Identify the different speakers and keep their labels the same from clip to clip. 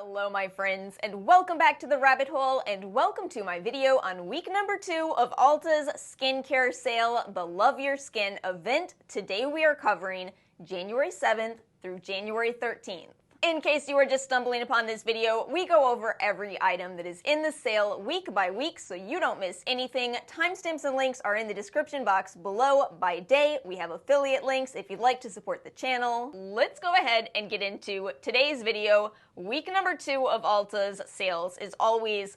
Speaker 1: Hello my friends, and welcome back to the rabbit hole, and welcome to my video on week number 2 of Ulta's skincare sale, the Love Your Skin event. Today we are covering January 7th through January 13th. In case you are just stumbling upon this video, we go over every item that is in the sale week by week so you don't miss anything. Timestamps and links are in the description box below by day. We have affiliate links if you'd like to support the channel. Let's go ahead and get into today's video. Week number 2 of Ulta's sales is always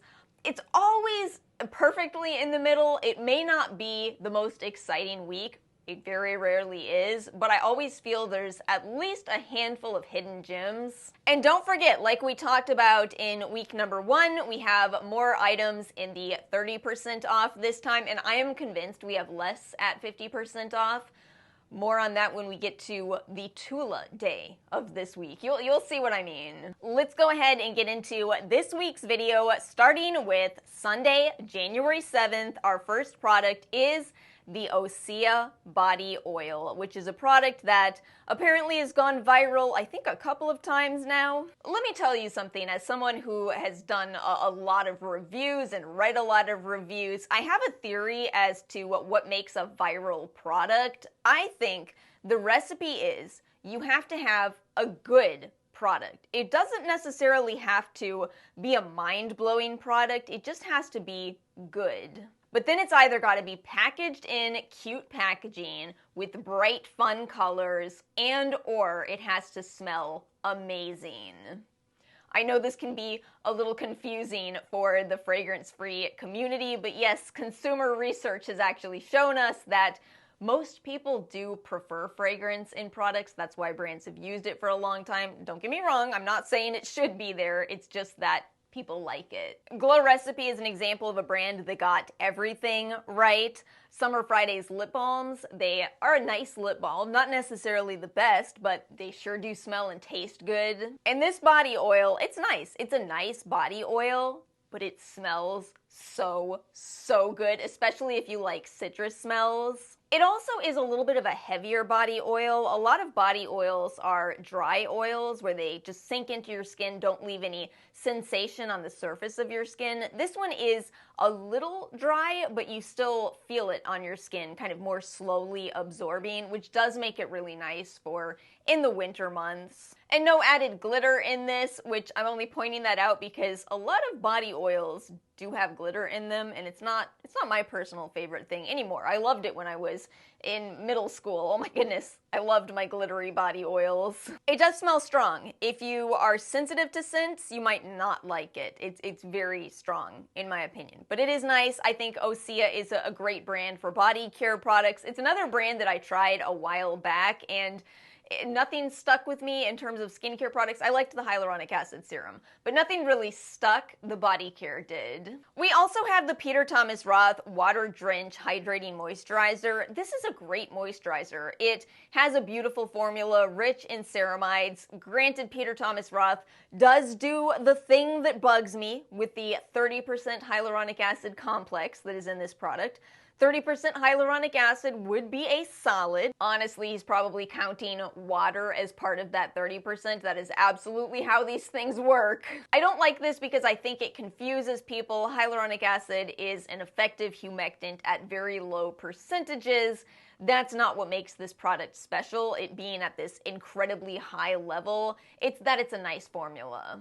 Speaker 1: perfectly in the middle. It may not be the most exciting week. It very rarely is, but I always feel there's at least a handful of hidden gems. And don't forget, like we talked about in week number 1, we have more items in the 30% off this time, and I am convinced we have less at 50% off. More on that when we get to the Tula day of this week. You'll see what I mean. Let's go ahead and get into this week's video, starting with Sunday, January 7th. Our first product is the Osea Body Oil, which is a product that apparently has gone viral, I think, a couple of times now. Let me tell you something, as someone who has done a lot of reviews and read a lot of reviews, I have a theory as to what makes a viral product. I think the recipe is you have to have a good product. It doesn't necessarily have to be a mind-blowing product, it just has to be good. But then it's either got to be packaged in cute packaging with bright, fun colors, or it has to smell amazing. I know this can be a little confusing for the fragrance-free community, but yes, consumer research has actually shown us that most people do prefer fragrance in products. That's why brands have used it for a long time. Don't get me wrong, I'm not saying it should be there, it's just that people like it. Glow Recipe is an example of a brand that got everything right. Summer Fridays lip balms, they are a nice lip balm, not necessarily the best, but they sure do smell and taste good. And this body oil, it's nice. It's a nice body oil, but it smells so good, especially if you like citrus smells. It also is a little bit of a heavier body oil. A lot of body oils are dry oils where they just sink into your skin, don't leave any sensation on the surface of your skin. This one is a little dry, but you still feel it on your skin, kind of more slowly absorbing, which does make it really nice for in the winter months. And no added glitter in this, which I'm only pointing that out because a lot of body oils do have glitter in them, and it's not my personal favorite thing anymore. I loved it when I was in middle school. Oh my goodness, I loved my glittery body oils. It does smell strong. If you are sensitive to scents, you might not like it. It's very strong, in my opinion. But it is nice. I think Osea is a great brand for body care products. It's another brand that I tried a while back, and nothing stuck with me in terms of skincare products. I liked the hyaluronic acid serum, but nothing really stuck. The body care did. We also have the Peter Thomas Roth Water Drench Hydrating Moisturizer. This is a great moisturizer. It has a beautiful formula, rich in ceramides. Granted, Peter Thomas Roth does do the thing that bugs me with the 30% hyaluronic acid complex that is in this product. 30% hyaluronic acid would be a solid. Honestly, he's probably counting water as part of that 30%. That is absolutely how these things work. I don't like this because I think it confuses people. Hyaluronic acid is an effective humectant at very low percentages. That's not what makes this product special, it being at this incredibly high level. It's that it's a nice formula.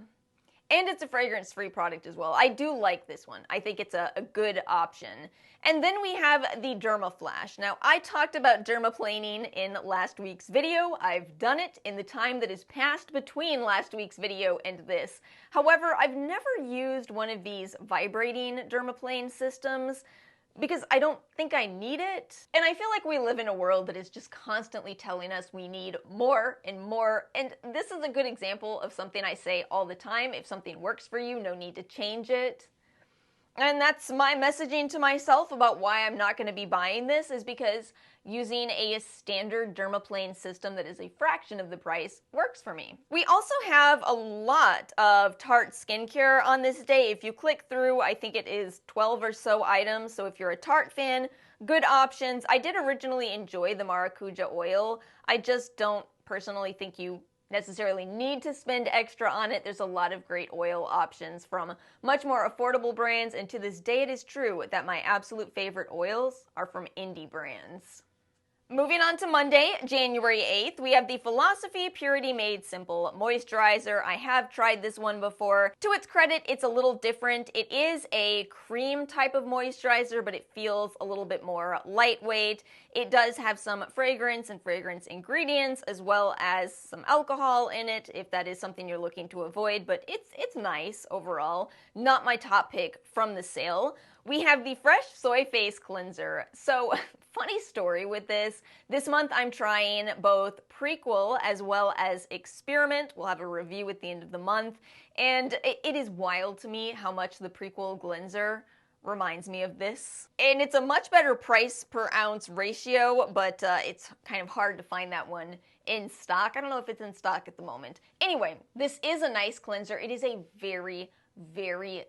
Speaker 1: And it's a fragrance-free product as well. I do like this one. I think it's a good option. And then we have the Derma Flash. Now, I talked about dermaplaning in last week's video. I've done it in the time that has passed between last week's video and this. However, I've never used one of these vibrating dermaplane systems because I don't think I need it. And I feel like we live in a world that is just constantly telling us we need more and more. And this is a good example of something I say all the time. If something works for you, no need to change it. And that's my messaging to myself about why I'm not going to be buying this, is because using a standard dermaplane system that is a fraction of the price works for me. We also have a lot of Tarte skincare on this day. If you click through, I think it is 12 or so items. So if you're a Tarte fan, good options. I did originally enjoy the Maracuja oil. I just don't personally think you necessarily need to spend extra on it. There's a lot of great oil options from much more affordable brands, and to this day it is true that my absolute favorite oils are from indie brands. Moving on to Monday, January 8th, we have the Philosophy Purity Made Simple Moisturizer. I have tried this one before. To its credit, it's a little different. It is a cream type of moisturizer, but it feels a little bit more lightweight. It does have some fragrance and fragrance ingredients, as well as some alcohol in it, if that is something you're looking to avoid, but it's nice overall. Not my top pick from the sale. We have the Fresh Soy Face Cleanser. So, funny story with this. This month I'm trying both Prequel as well as Experiment. We'll have a review at the end of the month. And it is wild to me how much the Prequel cleanser reminds me of this. And it's a much better price per ounce ratio, but it's kind of hard to find that one in stock. I don't know if it's in stock at the moment. Anyway, this is a nice cleanser. It is a very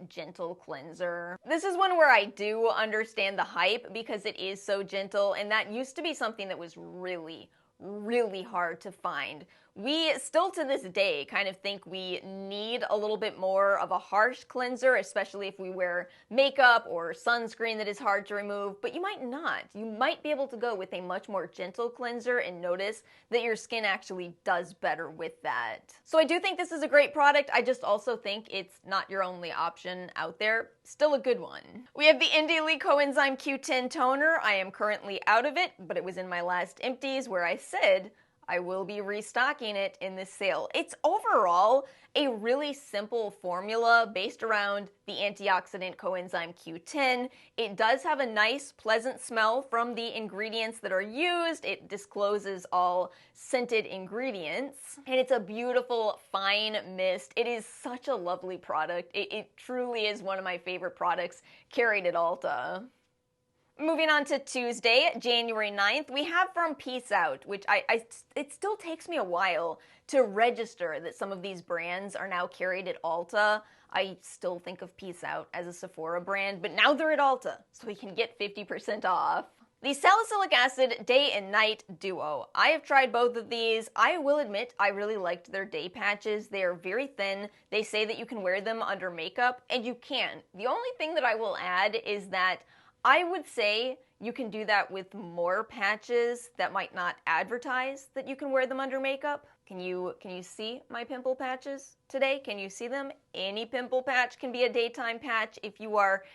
Speaker 1: gentle cleanser. This is one where I do understand the hype because it is so gentle, and that used to be something that was really hard to find. We still to this day kind of think we need a little bit more of a harsh cleanser, especially if we wear makeup or sunscreen that is hard to remove, but you might not. You might be able to go with a much more gentle cleanser and notice that your skin actually does better with that. So I do think this is a great product. I just also think it's not your only option out there. Still a good one. We have the Indie Lee Coenzyme Q10 Toner. I am currently out of it, but it was in my last empties where I said I will be restocking it in this sale. It's overall a really simple formula based around the antioxidant coenzyme Q10. It does have a nice, pleasant smell from the ingredients that are used. It discloses all scented ingredients. And it's a beautiful, fine mist. It is such a lovely product. It truly is one of my favorite products carried at Ulta. Moving on to Tuesday, January 9th, we have from Peace Out, which it still takes me a while to register that some of these brands are now carried at Ulta. I still think of Peace Out as a Sephora brand, but now they're at Ulta, so we can get 50% off. The Salicylic Acid Day and Night Duo. I have tried both of these. I will admit I really liked their day patches. They are very thin. They say that you can wear them under makeup, and you can. The only thing that I will add is that I would say you can do that with more patches that might not advertise that you can wear them under makeup. Can you see my pimple patches today? Can you see them? Any pimple patch can be a daytime patch if you are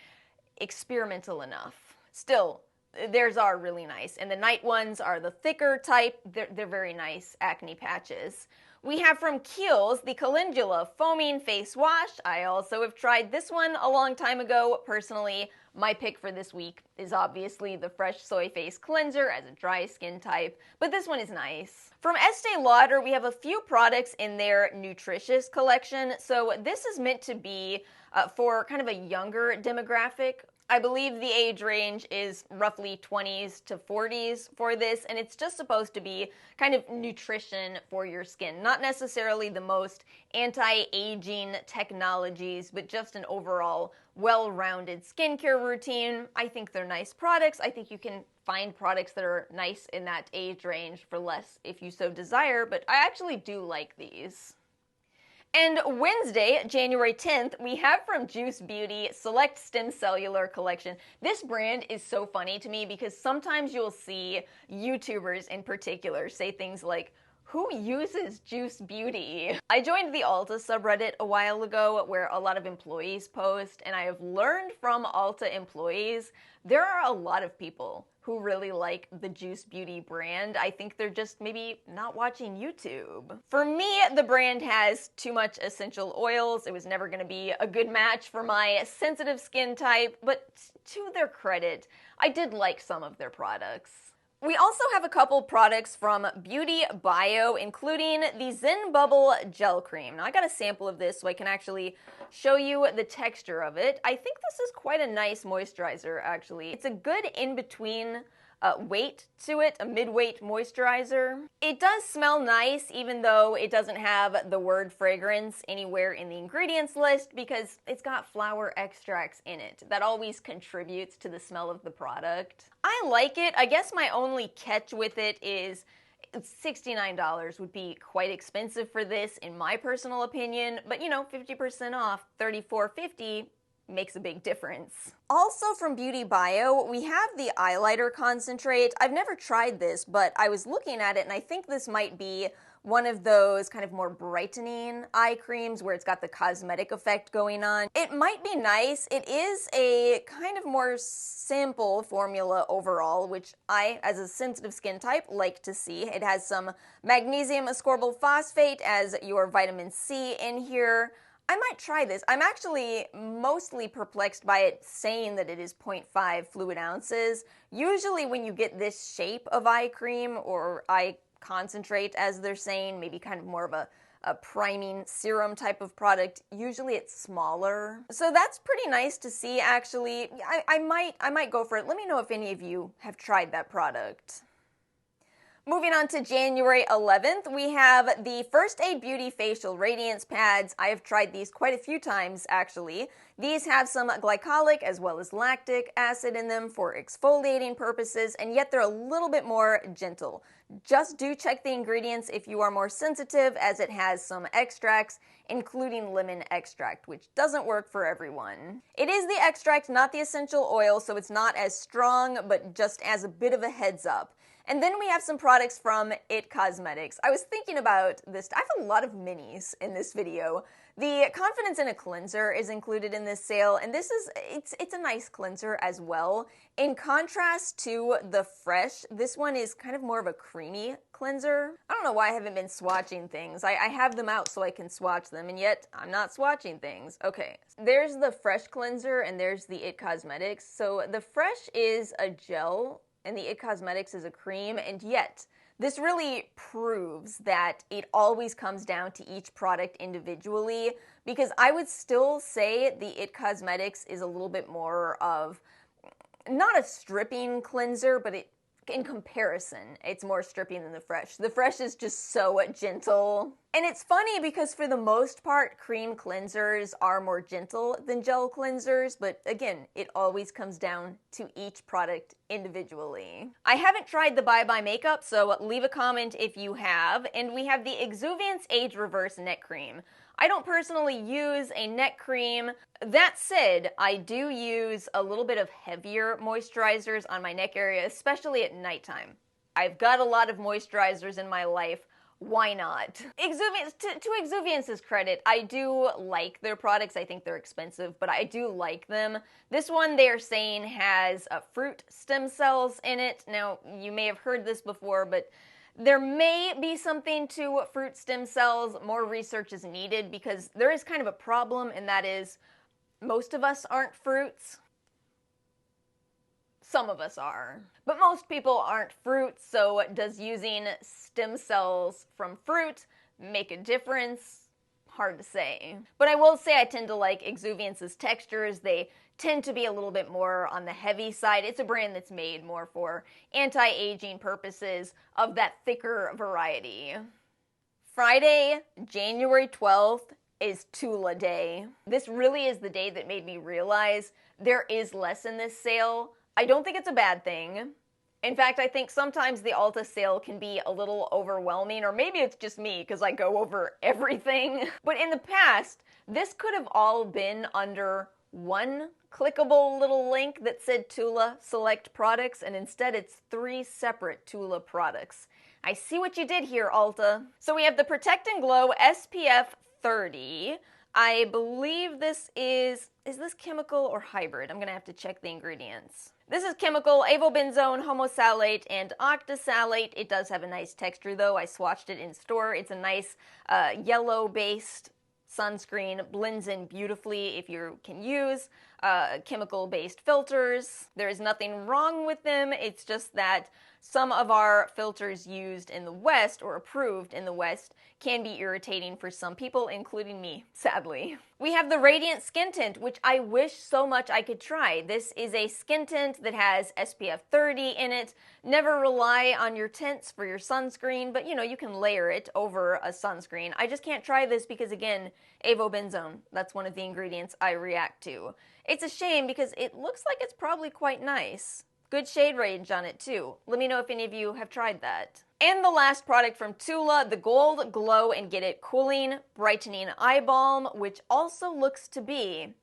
Speaker 1: experimental enough. Still, theirs are really nice, and the night ones are the thicker type. They're very nice acne patches. We have from Kiehl's the Calendula Foaming Face Wash. I also have tried this one a long time ago. Personally, my pick for this week is obviously the Fresh Soy Face Cleanser as a dry skin type, but this one is nice. From Estee Lauder, we have a few products in their Nutritious collection. So this is meant to be for kind of a younger demographic. I believe the age range is roughly 20s to 40s for this, and it's just supposed to be kind of nutrition for your skin. Not necessarily the most anti-aging technologies, but just an overall well-rounded skincare routine. I think they're nice products. I think you can find products that are nice in that age range for less if you so desire, but I actually do like these. And Wednesday, January 10th, we have from Juice Beauty Select Stem Cellular Collection. This brand is so funny to me because sometimes you'll see YouTubers in particular say things like, "Who uses Juice Beauty?" I joined the Ulta subreddit a while ago where a lot of employees post, and I have learned from Ulta employees there are a lot of people who really like the Juice Beauty brand. I think they're just maybe not watching YouTube. For me, the brand has too much essential oils. It was never going to be a good match for my sensitive skin type, but to their credit, I did like some of their products. We also have a couple products from Beauty Bio, including the Zen Bubble Gel Cream. Now, I got a sample of this so I can actually show you the texture of it. I think this is quite a nice moisturizer, actually. It's a good in-between weight to it, a mid-weight moisturizer. It does smell nice, even though it doesn't have the word fragrance anywhere in the ingredients list because it's got flower extracts in it. That always contributes to the smell of the product. I like it. I guess my only catch with it is $69 would be quite expensive for this, in my personal opinion, but you know, 50% off, $34.50 makes a big difference. Also from Beauty Bio, we have the eyeliner concentrate. I've never tried this, but I was looking at it and I think this might be one of those kind of more brightening eye creams where it's got the cosmetic effect going on. It might be nice. It is a kind of more simple formula overall, which I, as a sensitive skin type, like to see. It has some magnesium ascorbyl phosphate as your vitamin C in here. I might try this. I'm actually mostly perplexed by it saying that it is 0.5 fluid ounces. Usually when you get this shape of eye cream or eye concentrate, as they're saying, maybe kind of more of a priming serum type of product, usually it's smaller. So that's pretty nice to see, actually. I might go for it. Let me know if any of you have tried that product. Moving on to January 11th, we have the First Aid Beauty Facial Radiance Pads. I have tried these quite a few times, actually. These have some glycolic as well as lactic acid in them for exfoliating purposes, and yet they're a little bit more gentle. Just do check the ingredients if you are more sensitive, as it has some extracts, including lemon extract, which doesn't work for everyone. It is the extract, not the essential oil, so it's not as strong, but just as a bit of a heads up. And then we have some products from IT Cosmetics. I was thinking about this. I have a lot of minis in this video. The Confidence in a Cleanser is included in this sale, and this is, it's a nice cleanser as well. In contrast to the Fresh, this one is kind of more of a creamy cleanser. I don't know why I haven't been swatching things. I have them out so I can swatch them, and yet I'm not swatching things. Okay, there's the Fresh cleanser, and there's the IT Cosmetics. So the Fresh is a gel, and the IT Cosmetics is a cream, and yet this really proves that it always comes down to each product individually, because I would still say the IT Cosmetics is a little bit more of, not a stripping cleanser, but in comparison, it's more stripping than the Fresh. The Fresh is just so gentle. And it's funny because for the most part, cream cleansers are more gentle than gel cleansers, but again, it always comes down to each product individually. I haven't tried the Bye Bye makeup, so leave a comment if you have. And we have the Exuviance Age Reverse Neck Cream. I don't personally use a neck cream. That said, I do use a little bit of heavier moisturizers on my neck area, especially at nighttime. I've got a lot of moisturizers in my life. Why not? To Exuviance's credit, I do like their products. I think they're expensive, but I do like them. This one they're saying has fruit stem cells in it. Now, you may have heard this before, but there may be something to fruit stem cells. More research is needed because there is kind of a problem, and that is most of us aren't fruits. Some of us are. But most people aren't fruits, so does using stem cells from fruit make a difference? Hard to say. But I will say I tend to like Exuviance's textures. They tend to be a little bit more on the heavy side. It's a brand that's made more for anti-aging purposes of that thicker variety. Friday, January 12th is Tula Day. This really is the day that made me realize there is less in this sale. I don't think it's a bad thing. In fact, I think sometimes the Ulta sale can be a little overwhelming, or maybe it's just me because I go over everything. But in the past, this could have all been under one clickable little link that said Tula Select Products, and instead it's 3 separate Tula products. I see what you did here, Ulta. So we have the Protect and Glow SPF 30. I believe this is this chemical or hybrid? I'm gonna have to check the ingredients. This is chemical, avobenzone, homosalate, and octasalate. It does have a nice texture though. I swatched it in store. It's a nice yellow-based sunscreen, blends in beautifully if you can use chemical-based filters. There is nothing wrong with them. It's just that some of our filters used in the West, or approved in the West, can be irritating for some people, including me, sadly. We have the Radiant Skin Tint, which I wish so much I could try. This is a skin tint that has SPF 30 in it. Never rely on your tints for your sunscreen, but you know, you can layer it over a sunscreen. I just can't try this because, again, avobenzone. That's one of the ingredients I react to. It's a shame because it looks like it's probably quite nice. Good shade range on it too. Let me know if any of you have tried that. And the last product from Tula, the Gold Glow and Get It Cooling Brightening Eye Balm, which also looks to be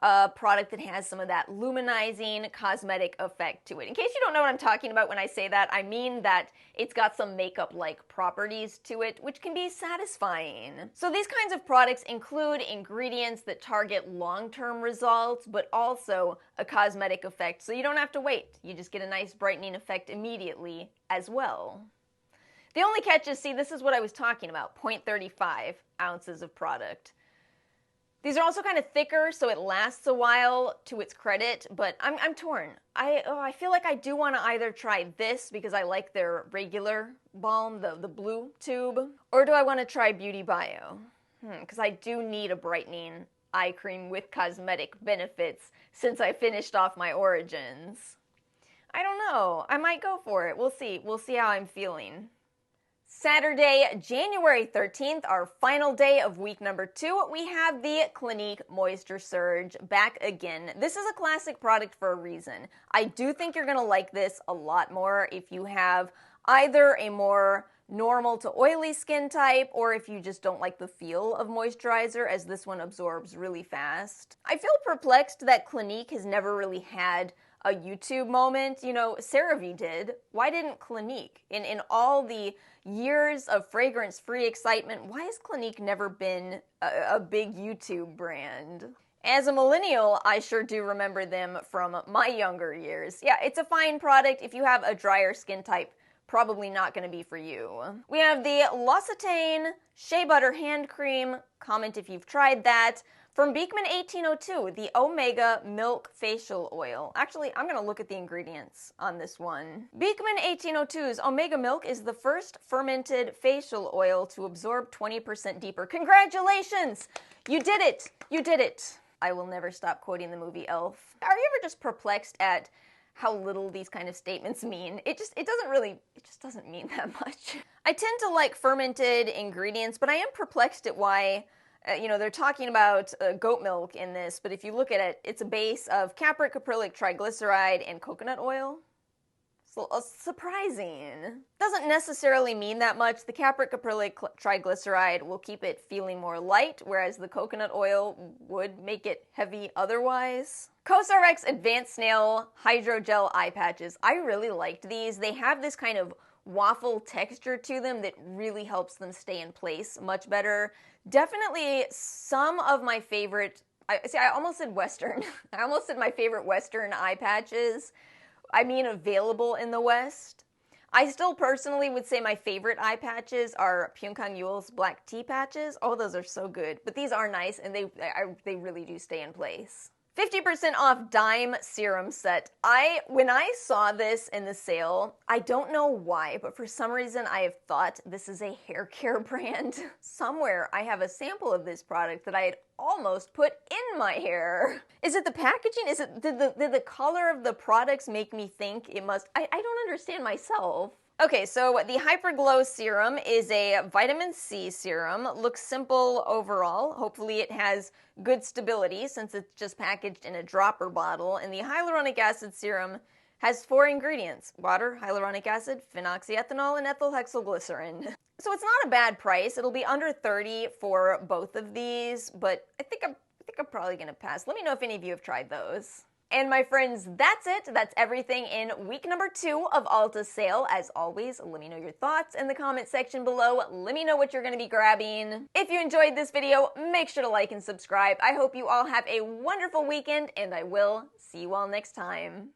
Speaker 1: a product that has some of that luminizing cosmetic effect to it. In case you don't know what I'm talking about when I say that, I mean that it's got some makeup-like properties to it, which can be satisfying. So these kinds of products include ingredients that target long-term results, but also a cosmetic effect, so you don't have to wait. You just get a nice brightening effect immediately as well. The only catch is, see, this is what I was talking about, 0.35 ounces of product. These are also kind of thicker, so it lasts a while, to its credit, but I'm torn. I feel like I do want to either try this because I like their regular balm, the blue tube, or do I want to try Beauty Bio? Because I do need a brightening eye cream with cosmetic benefits since I finished off my Origins. I don't know. I might go for it. We'll see. We'll see how I'm feeling. Saturday, January 13th, our final day of week number 2, we have the Clinique Moisture Surge back again. This is a classic product for a reason. I do think you're going to like this a lot more if you have either a more normal to oily skin type, or if you just don't like the feel of moisturizer, as this one absorbs really fast. I feel perplexed that Clinique has never really had a YouTube moment. You know, CeraVe did. Why didn't Clinique? In all the years of fragrance-free excitement, why has Clinique never been a big YouTube brand? As a millennial, I sure do remember them from my younger years. Yeah, it's a fine product. If you have a drier skin type, probably not going to be for you. We have the L'Occitane Shea Butter Hand Cream. Comment if you've tried that. From Beekman 1802, the Omega Milk Facial Oil. Actually, I'm going to look at the ingredients on this one. Beekman 1802's Omega Milk is the first fermented facial oil to absorb 20% deeper. Congratulations! You did it! You did it! I will never stop quoting the movie Elf. Are you ever just perplexed at how little these kind of statements mean? It just doesn't mean that much. I tend to like fermented ingredients, but I am perplexed at why they're talking about goat milk in this, but if you look at it, it's a base of capric, caprylic, triglyceride, and coconut oil. So surprising. Doesn't necessarily mean that much. The capric, caprylic, triglyceride will keep it feeling more light, whereas the coconut oil would make it heavy otherwise. CosRx Advanced Snail Hydrogel Eye Patches. I really liked these. They have this kind of waffle texture to them that really helps them stay in place much better. Definitely some of my favorite, I almost said Western. I almost said my favorite Western eye patches. I mean available in the West. I still personally would say my favorite eye patches are Pyunkang Yule's black tea patches. Oh, those are so good. But these are nice, and they really do stay in place. 50% off Dime Serum Set. When I saw this in the sale, I don't know why, but for some reason I have thought this is a hair care brand. Somewhere I have a sample of this product that I had almost put in my hair. Is it the packaging? Did the color of the products make me think it must? I don't understand myself. Okay, so the Hyper Glow Serum is a vitamin C serum. Looks simple overall. Hopefully it has good stability since it's just packaged in a dropper bottle. And the hyaluronic acid serum has 4 ingredients: water, hyaluronic acid, phenoxyethanol, and ethyl hexylglycerin. So it's not a bad price. It'll be under $30 for both of these, but I think I'm probably gonna pass. Let me know if any of you have tried those. And my friends, that's it. That's everything in week number 2 of Ulta's sale. As always, let me know your thoughts in the comment section below. Let me know what you're going to be grabbing. If you enjoyed this video, make sure to like and subscribe. I hope you all have a wonderful weekend, and I will see you all next time.